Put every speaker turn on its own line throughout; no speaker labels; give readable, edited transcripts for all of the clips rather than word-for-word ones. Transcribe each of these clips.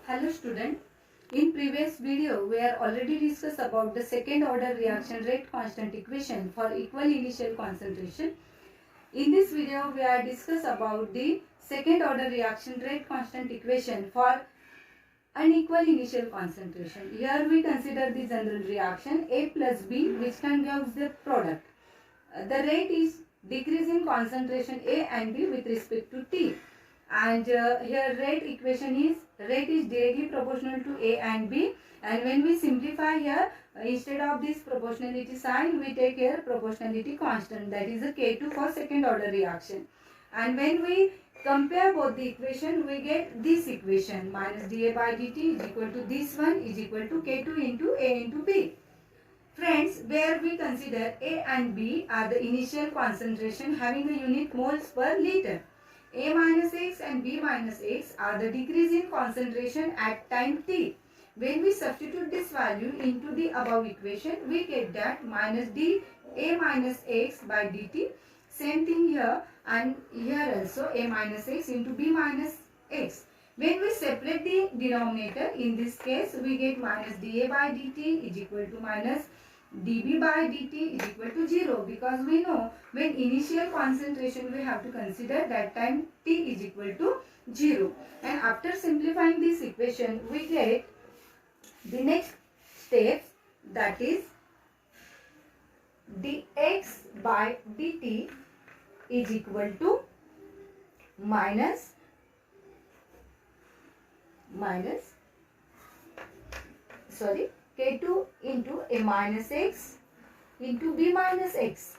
Hello student. In previous video we are already discussed about the second order reaction rate constant equation for equal initial concentration. In this video we are discuss about the second order reaction rate constant equation for unequal initial concentration. Here we consider the general reaction A plus B which can give the product. The rate is decrease in concentration A and B with respect to T. And here rate is directly proportional to A and B, and when we simplify here instead of this proportionality sign we take here proportionality constant, that is a K2 for second order reaction. And when we compare both the equation we get this equation minus dA by dt is equal to this one is equal to K2 into A into B. Friends, where we consider A and B are the initial concentration having the unit moles per liter. A minus x and B minus x are the decrease in concentration at time t. When we substitute this value into the above equation, we get that minus d A minus x by dt. Same thing here, and here also A minus x into B minus x. When we separate the denominator, in this case we get minus dA by dt is equal to minus dB by dt is equal to 0, because we know when initial concentration we have to consider that time t is equal to 0. And after simplifying this equation we get the next steps, that is dx by dt is equal to minus K2 into A minus x into B minus x.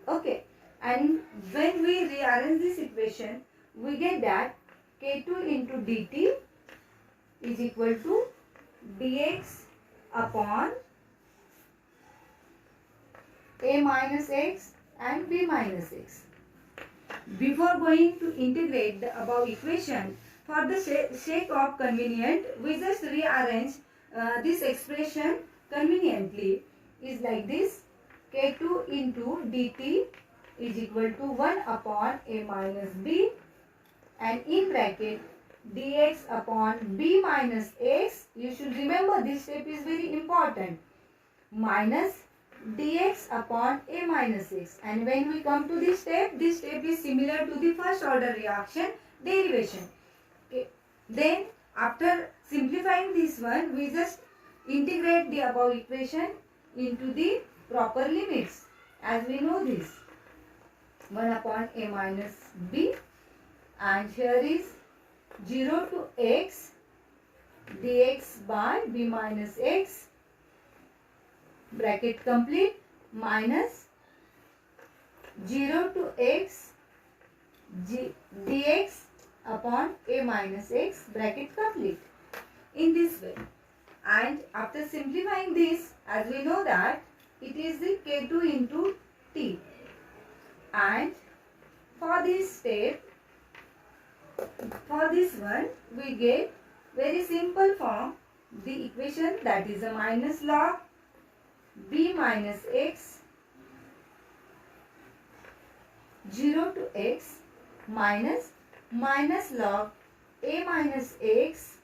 Okay, and when we rearrange this equation we get that K2 into dt is equal to dx upon A minus x and B minus x. Before going to integrate the above equation, for the sake of convenient, we just rearrange this expression conveniently. Is like this: K2 into dt is equal to 1 upon A minus B, and in bracket dx upon B minus x. You should remember this step is very important. Minus dx upon A minus x. And when we come to this step is similar to the first order reaction derivation. Okay. Then after simplifying this one, we just integrate the above equation into the proper limits. As we know this, 1 upon A minus B, and here is 0 to x dx by B minus x, bracket complete, minus 0 to x dx upon A minus x, bracket complete, in this way. And after simplifying this, as we know that it is the K2 into T, and for this step, for this one we get very simple form the equation, that is a minus log B minus x 0 to x minus log A minus x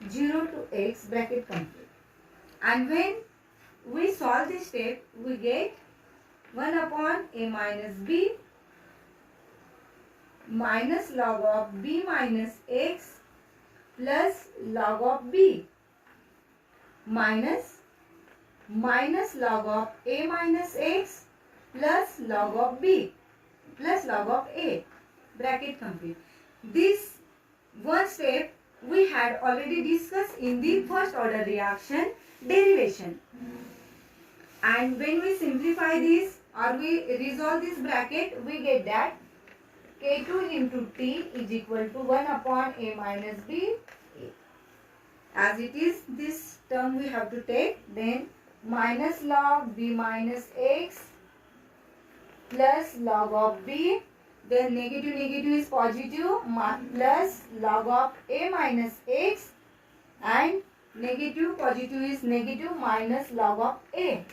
0 to x, bracket complete. And when we solve this step we get 1 upon A minus B minus log of B minus x plus log of B minus log of A minus x plus log of B plus log of A, bracket complete. This one step we had already discussed in the first order reaction derivation. And when we simplify this or we resolve this bracket, we get that K2 into T is equal to 1 upon A minus B. As it is, this term we have to take. Then minus log B minus x plus log of B. Then negative is positive, plus log of A minus x, and negative positive is negative minus log of A.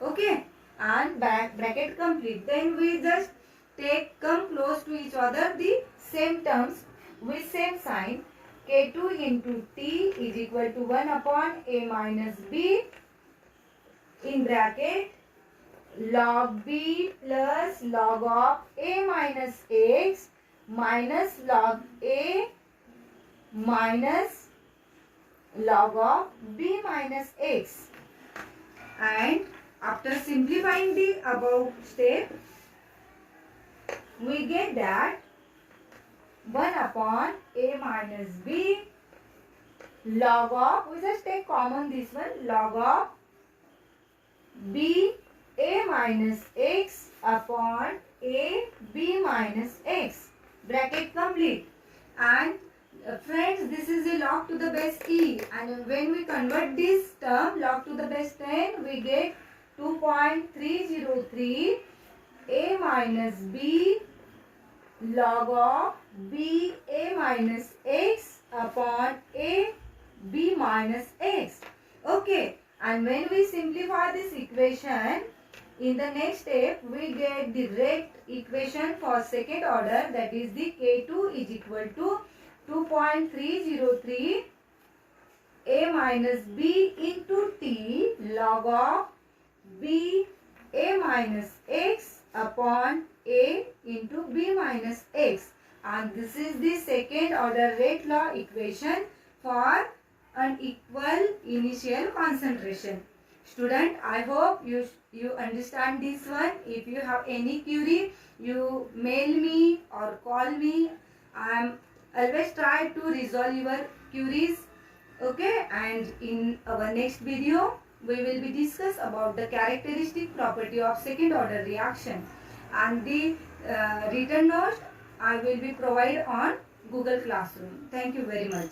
Okay, and bracket complete. Then we just come close to each other the same terms with same sign. K2 into T is equal to 1 upon A minus B in bracket log B plus log of A minus X minus log A minus log of B minus X. And after simplifying the above step, we get that 1 upon A minus B log of, we just take common this one, log of B A minus X upon A B minus X. Bracket complete. And friends, this is a log to the base E, and when we convert this term log to the base 10, we get 2.303 A minus B log of B A minus X upon A B minus X. Okay, and when we simplify this equation, in the next step we get the rate equation for second order, that is the K2 is equal to 2.303 A minus B into T log of B A minus X upon A into B minus X, and this is the second order rate law equation for an equal initial concentration. Student, I hope you understand this one. If you have any query, you mail me or call me. I am always try to resolve your queries. Okay, and in our next video we will be discuss about the characteristic property of second order reaction, and the written notes I will be provide on Google Classroom. Thank you very much.